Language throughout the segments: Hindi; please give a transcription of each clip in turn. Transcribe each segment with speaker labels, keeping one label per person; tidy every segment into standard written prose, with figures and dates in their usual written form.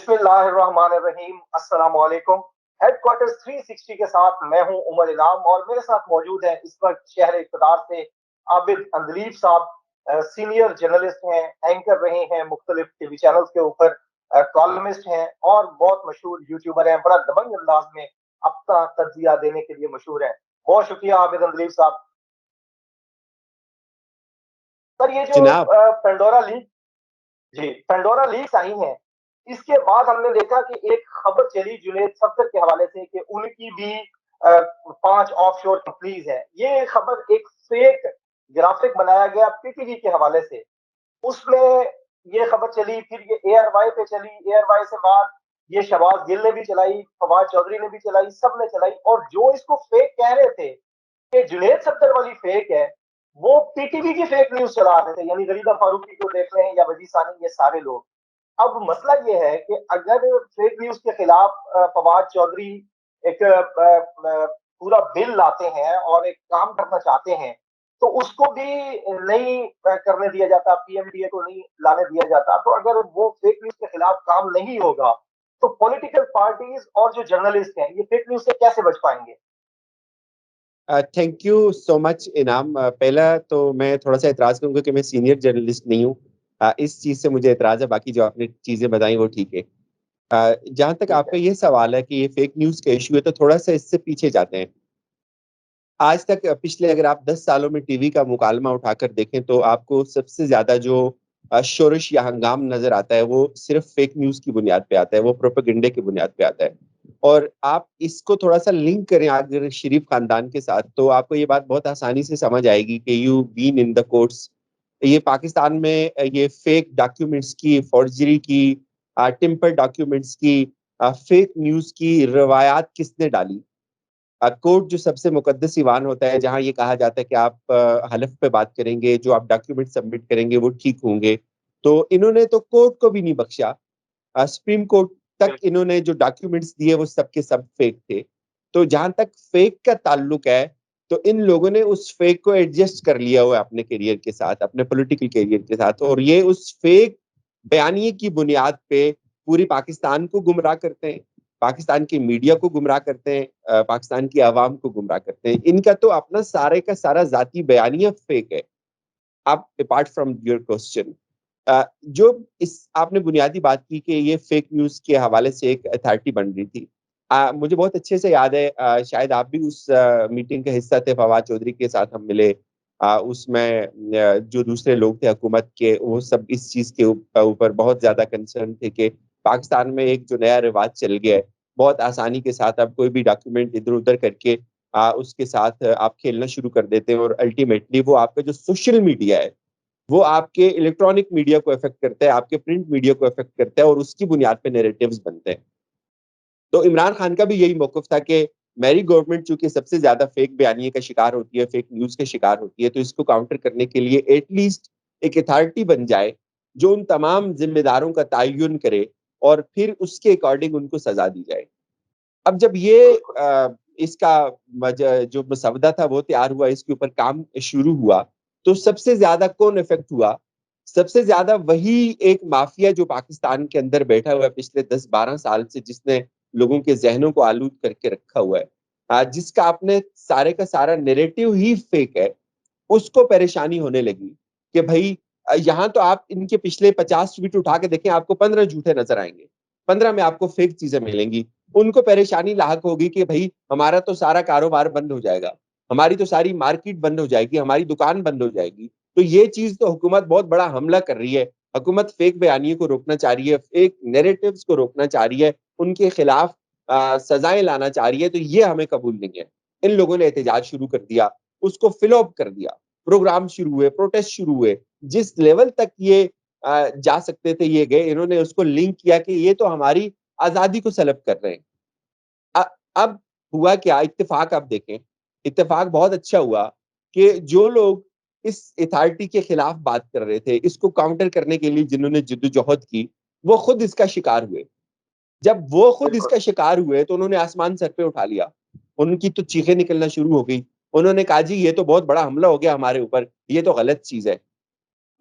Speaker 1: बिस्मिल्लाहिर्रहमानिर्रहीम, अस्सलाम वालेकुम। हेडक्वार्टर्स 360 के साथ मैं हूं उमर इनाम और मेरे साथ मौजूद हैं इस वक्त शहर इक़्तिदार से आबिद अंदलीब साहब। सीनियर जर्नलिस्ट हैं, एंकर रहे हैं मुख्तलिफ टीवी चैनल्स के ऊपर, कॉलमिस्ट हैं और बहुत मशहूर यूट्यूबर हैं। बड़ा दबंग अंदाज में अपना तज्जिया देने के लिए मशहूर है। बहुत शुक्रिया आबिद अंदलीब साहब। सर, ये जो
Speaker 2: जनाब
Speaker 1: पेंडोरा लीक जी पेंडोरा लीक्स आई हैं, इसके बाद हमने देखा कि एक खबर चली जुनैद सफदर के हवाले से कि उनकी भी 5 ऑफशोर कंपनीज हैं। ये खबर एक फेक ग्राफिक बनाया गया पीटीवी के हवाले से। उसमें ये खबर चली, फिर ये एआरवाई पे चली, एआरवाई से बाद ये शहबाज गिल ने भी चलाई, फवाद चौधरी ने भी चलाई, सब ने चलाई। और जो इसको फेक कह रहे थे कि जुनैद सफदर वाली फेक है, वो पीटीवी की फेक न्यूज चला रहे थे, यानी गरीदा फारूकी को देख रहे हैं या वजीर सानी, ये सारे लोग। अब मसला ये है कि अगर फेक न्यूज के खिलाफ फवाद चौधरी एक पूरा बिल लाते हैं और एक काम करना चाहते हैं, तो उसको भी नहीं करने दिया जाता, पीएमडीए को नहीं लाने दिया जाता। तो अगर वो फेक न्यूज के खिलाफ काम नहीं होगा, तो पॉलिटिकल पार्टीज और जो जर्नलिस्ट हैं, ये फेक न्यूज से कैसे बच पाएंगे?
Speaker 2: थैंक यू सो मच इनाम। पहला तो मैं थोड़ा सा एतराज करूंगा कि मैं सीनियर जर्नलिस्ट नहीं हूँ। इस चीज से मुझे एतराज है, बाकी जो आपने चीजें बताई वो ठीक है। जहां तक आपका ये सवाल है कि ये फेक न्यूज का इशू है, तो थोड़ा सा इससे पीछे जाते हैं। आज तक पिछले अगर आप 10 सालों में टीवी का मुकालमा उठाकर देखें तो आपको सबसे ज्यादा जो शोरश या हंगाम नजर आता है वो सिर्फ फेक न्यूज की बुनियाद पे आता है, वो प्रोपेगेंडे की बुनियाद पे आता है। और आप इसको थोड़ा सा लिंक करें अगर शरीफ खानदान के साथ, तो आपको ये बात बहुत आसानी से समझ आएगी कि you been in the courts. ये पाकिस्तान में ये फेक डॉक्यूमेंट्स की, फॉर्जरी की, टिम्पर डॉक्यूमेंट्स की, फेक न्यूज की रवायात किसने डाली? कोर्ट जो सबसे मुकद्दस ईवान होता है, जहां ये कहा जाता है कि आप हलफ पे बात करेंगे, जो आप डॉक्यूमेंट सबमिट करेंगे वो ठीक होंगे, तो इन्होंने तो कोर्ट को भी नहीं बख्शा। सुप्रीम कोर्ट तक इन्होंने जो डॉक्यूमेंट्स दिए वो सबके सब फेक थे। तो जहां तक फेक का ताल्लुक है, तो इन लोगों ने उस फेक को एडजस्ट कर लिया हुआ है अपने करियर के साथ, अपने पॉलिटिकल करियर के साथ, और ये उस फेक बयानिए की बुनियाद पे पूरी पाकिस्तान को गुमराह करते हैं, पाकिस्तान की मीडिया को गुमराह करते हैं, पाकिस्तान की आवाम को गुमराह करते हैं। इनका तो अपना सारे का सारा जाती बयानिया फेक है। अब अपार्ट फ्रॉम योर क्वेश्चन, जो इस आपने बुनियादी बात की कि ये फेक न्यूज के हवाले से एक अथॉरिटी बन रही थी, मुझे बहुत अच्छे से याद है, शायद आप भी उस मीटिंग का हिस्सा थे, फवाद चौधरी के साथ हम मिले। उसमें जो दूसरे लोग थे हुकूमत के, वो सब इस चीज के ऊपर बहुत ज्यादा कंसर्न थे कि पाकिस्तान में एक जो नया रिवाज चल गया है, बहुत आसानी के साथ आप कोई भी डॉक्यूमेंट इधर उधर करके उसके साथ आप खेलना शुरू कर देते हैं, और अल्टीमेटली वो आपका जो सोशल मीडिया है वो आपके इलेक्ट्रॉनिक मीडिया को इफेक्ट करता है, आपके प्रिंट मीडिया को इफेक्ट करता है, और उसकी बुनियाद पे नैरेटिव्स बनते हैं। तो इमरान खान का भी यही मौकफ था कि मेरी गवर्नमेंट चूंकि सबसे ज्यादा फेक बयानिए का शिकार होती है, फेक न्यूज का शिकार होती है, तो इसको काउंटर करने के लिए एटलीस्ट एक अथॉरिटी बन जाए जो उन तमाम जिम्मेदारों का तयन करे और फिर उसके अकॉर्डिंग उनको सजा दी जाए। अब जब ये इसका जो मसवदा था वो तैयार हुआ, इसके ऊपर काम शुरू हुआ, तो सबसे ज्यादा कौन इफेक्ट हुआ? सबसे ज्यादा वही एक माफिया जो पाकिस्तान के अंदर बैठा हुआ है पिछले 10-12 साल से, जिसने लोगों के जहनों को आलूद करके रखा हुआ है, जिसका आपने सारे का सारा नैरेटिव ही फेक है, उसको परेशानी होने लगी कि भाई यहाँ तो आप इनके पिछले 50 ट्वीट उठा के देखें, आपको 15 झूठे नजर आएंगे, 15 में आपको फेक चीजें मिलेंगी। उनको परेशानी लाहक होगी कि भाई हमारा तो सारा कारोबार बंद हो जाएगा, हमारी तो सारी मार्केट बंद हो जाएगी, हमारी दुकान बंद हो जाएगी। तो ये चीज तो हुकूमत बहुत बड़ा हमला कर रही है। हुकूमत फेक बयानियों को रोकना चाह रही है, फेक नैरेटिव्स को रोकना चाह रही है, उनके खिलाफ सजाएं लाना चाह रही है, तो ये हमें कबूल नहीं है। इन लोगों ने एहतजाज शुरू कर दिया, उसको फिलअप कर दिया, प्रोग्राम शुरू हुए, प्रोटेस्ट शुरू हुए, जिस लेवल तक ये जा सकते थे ये गए। इन्होंने उसको लिंक किया कि ये तो हमारी आजादी को सलब कर रहे हैं। अब हुआ क्या, इत्तेफाक आप देखें, इत्तेफाक बहुत अच्छा हुआ कि जो लोग इस अथॉरिटी के खिलाफ बात कर रहे थे, इसको काउंटर करने के लिए जिन्होंने जिद्दोजहद की, वो खुद इसका शिकार हुए। जब वो खुद इसका शिकार हुए तो उन्होंने आसमान सर पे उठा लिया, उनकी तो चीखें निकलना शुरू हो गई। उन्होंने कहा जी ये तो बहुत बड़ा हमला हो गया हमारे ऊपर, ये तो गलत चीज है।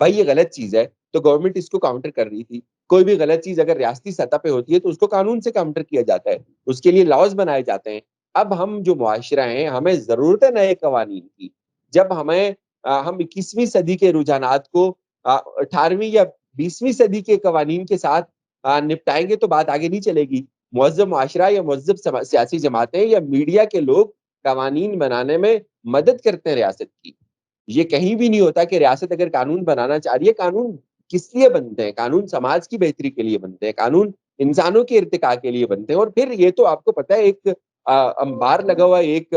Speaker 2: भाई ये गलत चीज है, तो गवर्नमेंट इसको काउंटर कर रही थी। कोई भी गलत चीज अगर रियासती सतह पे होती है तो उसको कानून से काउंटर किया जाता है, उसके लिए लॉज बनाए जाते हैं। अब हम जो मुआशरा है, हमें जरूरत है नए कवानीन की। जब हम 21वीं सदी के रुझानात को 18वीं या 20वीं सदी के कवानीन के साथ निपटाएंगे तो बात आगे नहीं चलेगी। मुअज़्ज़ब मुआशरा या मुअज़्ज़ब सियासी जमातें या मीडिया के लोग कवानीन बनाने में मदद करते हैं रियासत की। ये कहीं भी नहीं होता कि रियासत अगर कानून बनाना चाह रही है, कानून किस लिए बनते हैं? कानून समाज की बेहतरी के लिए बनते हैं, कानून इंसानों के इर्तिका के लिए बनते हैं। और फिर ये तो आपको पता है, एक अंबार लगा हुआ एक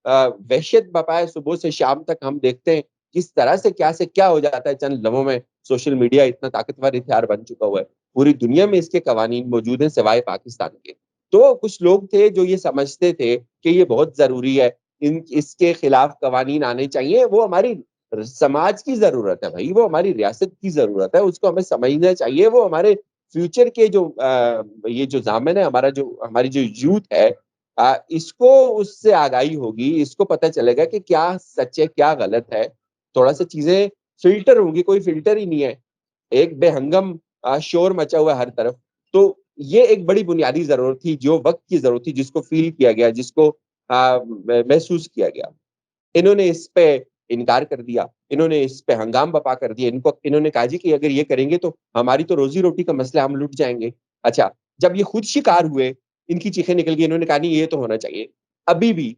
Speaker 2: वहशत बपा है, सुबह से शाम तक हम देखते हैं किस तरह से क्या हो जाता है चंद लम्हों में। सोशल मीडिया इतना ताकतवर हथियार बन चुका हुआ है, पूरी दुनिया में इसके कवानीन मौजूद हैं सिवाय पाकिस्तान के। तो कुछ लोग थे जो ये समझते थे कि ये बहुत जरूरी है, इसके खिलाफ कवानीन आने चाहिए। वो हमारी समाज की जरूरत है भाई, वो हमारी रियासत की जरूरत है, उसको हमें समझना चाहिए। वो हमारे फ्यूचर के जो ये जो जामिन है, हमारी जो यूथ है, इसको उससे आगाही होगी, इसको पता चलेगा कि क्या सच है क्या गलत है। थोड़ा सा चीजें फिल्टर होंगी, कोई फिल्टर ही नहीं है, एक बेहंगम शोर मचा हुआ है हर तरफ। तो ये एक बड़ी बुनियादी जरूरत थी, जो वक्त की जरूरत थी, जिसको फील किया गया, जिसको महसूस किया गया। इन्होंने इस पे इनकार कर दिया, इन्होंने इस पे हंगाम बपा कर दिया। इन्होंने कहा जी कि अगर ये करेंगे तो हमारी तो रोजी रोटी का मसला, हम लुट जाएंगे। अच्छा, जब ये खुद शिकार हुए, इनकी चीखें निकल गई, इन्होंने कहा नहीं ये तो होना चाहिए। अभी भी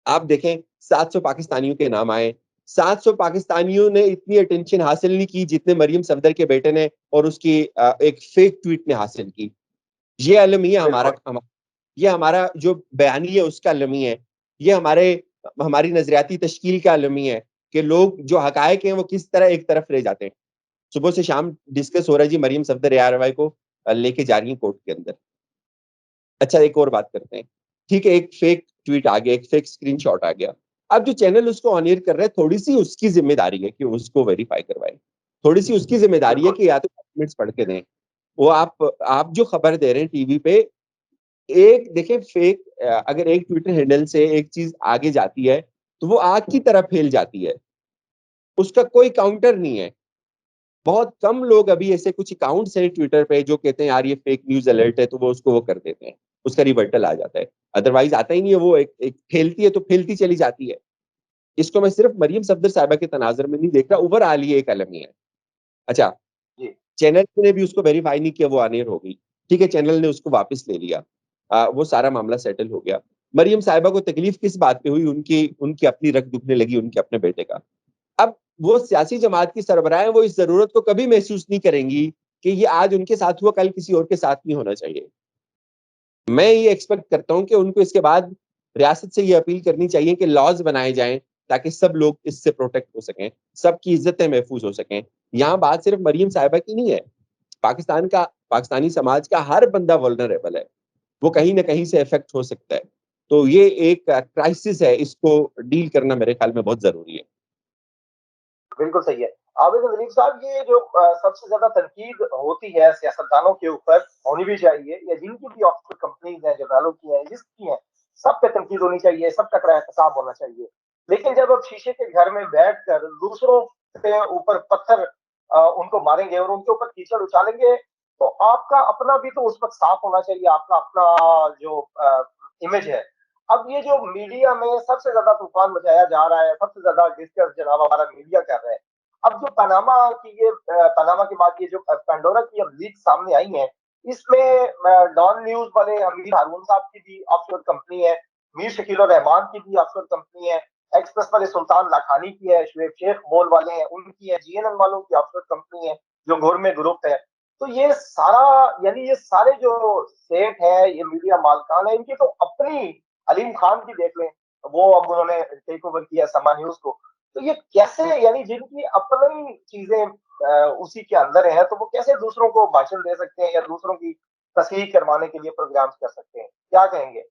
Speaker 2: आप देखें 700 पाकिस्तानियों के नाम आए, 700 पाकिस्तानियों ने इतनी अटेंशन हासिल नहीं की जितने मरियम सफदर के बेटे ने और उसकी एक फेक ट्वीट ने हासिल की। ये अलमिया ये हमारा जो बयानी है उसका अलमी है। ये हमारी नजरियाती तश्कील का अलमी है कि लोग जो हकायक हैं वो किस तरह एक तरफ रह जाते हैं। सुबह से शाम डिस्कस हो रहा है जी, मरियम सफदर ARY को लेके जा रही है कोर्ट के अंदर। अच्छा, एक और बात करते हैं। ठीक है, एक फेक ट्वीट आ गया, एक फेक स्क्रीनशॉट आ गया। अब जो चैनल उसको ऑन एयर कर रहा है, थोड़ी सी उसकी जिम्मेदारी है कि उसको वेरीफाई करवाए, थोड़ी सी उसकी जिम्मेदारी है कि या तो डॉक्यूमेंट्स पढ़ के दें। वो आप जो खबर दे रहे हैं टीवी पे, एक देखें फेक, अगर एक ट्विटर हैंडल से एक चीज आगे जाती है तो वो आग की तरह फैल जाती है, उसका कोई काउंटर नहीं है। बहुत कम लोग अभी ऐसे कुछ अकाउंट्स हैं ट्विटर पे जो कहते हैं यार ये फेक न्यूज अलर्ट है, तो वो कर देते हैं, उसका रिवर्टल आ जाता है। अदरवाइज आता ही नहीं है, वो एक फैलती है तो फैलती चली जाती है। इसको मैं सिर्फ मरियम सफदर साहिबा के तनाजर में नहीं देख रहा, ओवरऑल ये एक अलमी है। अच्छा, चैनल ने भी उसको वेरीफाई नहीं किया, वो ऑन हो गई। ठीक है, चैनल ने उसको वापस ले लिया, वो सारा मामला सेटल हो गया। मरियम साहिबा को तकलीफ किस बात पे हुई? उनकी उनकी अपनी रग दुखने लगी उनके अपने बेटे का। अब वो सियासी जमात की सरबराह, वो इस जरूरत को कभी महसूस नहीं करेंगी कि ये आज उनके साथ हुआ, कल किसी और के साथ नहीं होना चाहिए। मैं ये एक्सपेक्ट करता हूं कि उनको इसके बाद रियासत से ये अपील करनी चाहिए कि लॉज बनाए जाएं ताकि सब लोग इससे प्रोटेक्ट हो सकें, सबकी इज्जतें महफूज हो सकें। यहाँ बात सिर्फ मरियम साहिबा की नहीं है, पाकिस्तानी समाज का हर बंदा वल्नरेबल है, वो कहीं ना कहीं से इफेक्ट हो सकता है। तो ये एक क्राइसिस है, इसको डील करना मेरे ख्याल में बहुत जरूरी है।
Speaker 1: बिल्कुल सही है। आबिद वलीद साहब, ये जो सबसे ज्यादा तनकीद होती है सियासतदानों के ऊपर, होनी भी चाहिए, या जिनकी भी ऑफशोर कंपनीज हैं, जर्नलों की हैं, जिसकी हैं, सब पे तनकीद होनी चाहिए, सब टकरा एहतसाब होना चाहिए। लेकिन जब आप शीशे के घर में बैठकर दूसरों के ऊपर पत्थर उनको मारेंगे और उनके ऊपर कीचड़ उछालेंगे, तो आपका अपना भी तो उस वक्त साफ होना चाहिए, आपका अपना जो इमेज है। अब ये जो मीडिया में सबसे ज्यादा तूफान मचाया जा रहा है, सबसे ज्यादा डिस्कस जनाब हमारा मीडिया कर रहा है। अब जो पनामा के बाद ये जो पेंडोरा की अब लीक सामने आई है, इसमें डॉन न्यूज वाले अमीर हारून साहब की भी ऑफशोर कंपनी है, मीर शकील और रहमान की भी ऑफशोर कंपनी है, एक्सप्रेस वाले सुल्तान लाखानी की है, शुएब शेख मोल वाले हैं उनकी है, GNN वालों की ऑफशोर कंपनी है जो गोरमे ग्रुप है। तो ये सारा, यानी ये सारे जो सेठ है, ये मीडिया मालकान है, इनकी तो अपनी, अलीम खान की देख लें, वो अब उन्होंने टेक ओवर किया समा न्यूज को। तो ये कैसे, यानी जिनकी अपनी चीजें उसी के अंदर है, तो वो कैसे दूसरों को भाषण दे सकते हैं या दूसरों की तस्हीह करवाने के लिए प्रोग्राम कर सकते हैं? क्या कहेंगे?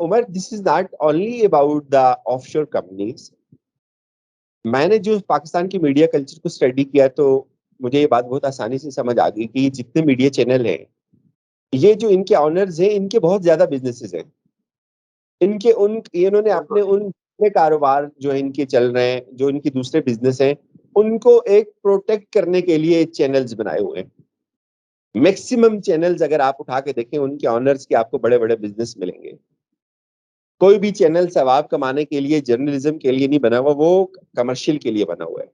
Speaker 2: Umar, this is not only about the offshore companies. मैंने जो पाकिस्तान की मीडिया कल्चर को स्टडी किया, तो मुझे ये बात बहुत आसानी से समझ आ गई कि जितने मीडिया चैनल हैं, ये जो इनके ऑनर्स हैं, इनके बहुत ज्यादा बिजनेसेस हैं। इन्होंने अपने दूसरे कारोबार जो इनके चल रहे हैं, जो इनके दूसरे बिजनेस हैं, उनको एक प्रोटेक्ट करने के लिए चैनल्स बनाए हुए हैं। मैक्सिमम चैनल्स अगर आप उठा के देखें उनके ऑनर्स के आपको बड़े बड़े बिजनेस मिलेंगे। कोई भी चैनल सवाब कमाने के लिए, जर्नलिज्म के लिए नहीं बना हुआ, वो कमर्शियल के लिए बना हुआ है।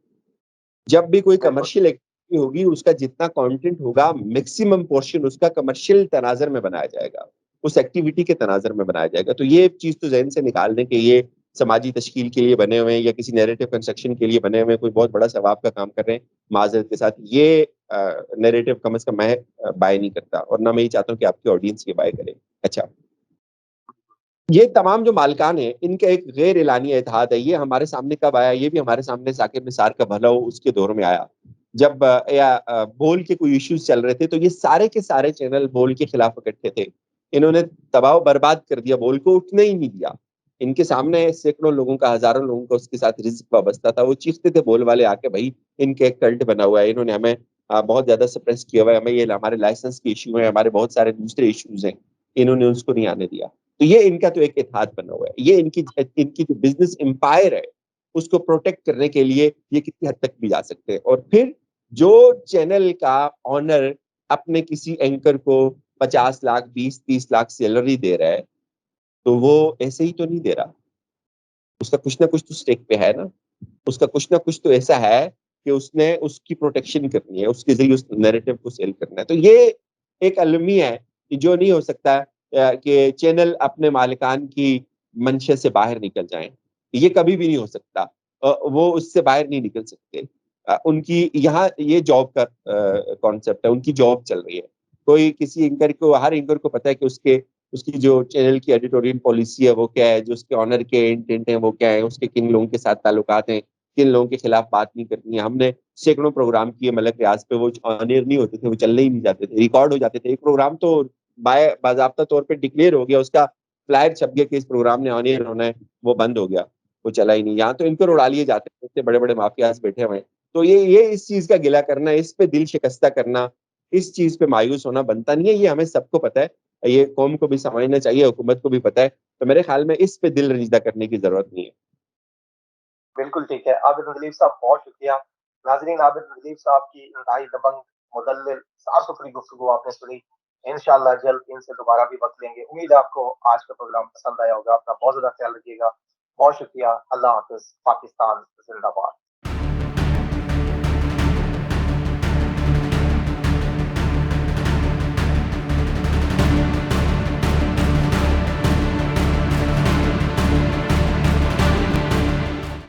Speaker 2: जब भी कोई कमर्शियल एक्टिविटी होगी, उसका जितना कंटेंट होगा, मैक्सिमम पोर्शन उसका कमर्शियल तनाजर में बनाया जाएगा, उस एक्टिविटी के तनाजर में बनाया जाएगा। तो ये चीज तो जहन से निकाल दें कि ये समाजी तश्कील के लिए बने हुए हैं या किसी नैरेटिव कंस्ट्रक्शन के लिए बने हुए हैं, कोई बहुत बड़ा सवाब का काम कर रहे हैं। माजरत के साथ ये नैरेटिव कम से कम मैं बाय नहीं करता, और ना मैं ये चाहता हूँ कि आपकी ऑडियंस ये बाय करे। अच्छा, ये तमाम जो मालिकान है, इनका एक गैर एलानी इत्तेहाद है। ये हमारे सामने कब आया? ये भी हमारे सामने साकिब निसार का भला हो उसके दौर में आया, जब बोल के कोई इश्यूज चल रहे थे, तो ये सारे के सारे चैनल बोल के खिलाफ इकट्ठे थे। इन्होंने तबाह बर्बाद कर दिया, बोल को उठने ही नहीं दिया। इनके सामने सैकड़ों लोगों का, हजारों लोगों का उसके साथ रिस्क वाबस्ता था। वो चीखते थे बोल वाले आके, भाई इनके एक कल्ट बना हुआ है, इन्होंने हमें बहुत ज्यादा सप्रेस किया हुआ है, हमें ये हमारे लाइसेंस के इशू है, हमारे बहुत सारे दूसरे इश्यूज हैं, इन्होंने उसको नहीं आने दिया। तो ये इनका तो एक इत्तेहाद बना हुआ है। ये इनकी इनकी जो बिजनेस एम्पायर है, उसको प्रोटेक्ट करने के लिए ये किसी हद तक भी जा सकते हैं। और फिर जो चैनल का ऑनर अपने किसी एंकर को 50 लाख, 20-30 लाख सैलरी दे रहा है, तो वो ऐसे ही तो नहीं दे रहा। उसका कुछ ना कुछ तो स्टेक पे है ना, उसका कुछ ना कुछ तो ऐसा है कि उसने उसकी प्रोटेक्शन करनी है, उसके जरिए उस नैरेटिव को सेल करना है। तो ये एक अलमी है कि जो नहीं हो सकता कि चैनल अपने मालिकान की मंशा से बाहर निकल जाएं। ये कभी भी नहीं हो सकता। वो उससे बाहर नहीं निकल सकते। उनकी यहाँ ये जॉब का कॉन्सेप्ट है, उनकी जॉब चल रही है। कोई किसी एंकर को, हर एंकर को पता है कि उसकी जो चैनल की एडिटोरियल पॉलिसी है वो क्या है, जो उसके ऑनर के इंटेंट है वो क्या है, उसके किन लोगों के साथ ताल्लुकात हैं, किन लोगों के खिलाफ बात नहीं करनी है। हमने सैकड़ों प्रोग्राम किए मलक रियाज पे, वो ऑनर नहीं होते थे, वो चलने ही नहीं जाते थे, रिकॉर्ड हो जाते थे। एक प्रोग्राम तो बाजाबता तौर पर डिक्लेयर हो गया, उसका फ्लायर छप गया कि इस प्रोग्राम ने ऑनर होना है, वो बंद हो गया, वो चला ही नहीं। यहाँ तो इनको उड़ा लिए जाते हैं, इतने बड़े बड़े माफियाज बैठे हुए हैं। तो ये इस चीज का गिला करना, इस पे दिल शिकस्ता करना, इस चीज पे मायूस होना बनता नहीं है। ये हमें सबको पता है, ये कौम को भी समझना चाहिए, हुकूमत को भी पता है। तो मेरे ख्याल में इस पे दिल रंजीदा करने की जरूरत नहीं है।
Speaker 1: बिल्कुल ठीक है। आबिद नदीम साहब, बहुत शुक्रिया। नाजरीन, आबिद नदीम साहब की इंतहाई दबंग, मुदल्लिल, साफ सुथरी गुफ्तगू आपने सुनी। इंशाल्लाह जल्द इनसे दोबारा भी वक्त लेंगे। उम्मीद है आपको आज का प्रोग्राम पसंद आया होगा। अपना बहुत ज्यादा ख्याल रखिएगा। बहुत शुक्रिया। अल्लाह हाफिज। पाकिस्तान जिंदाबाद।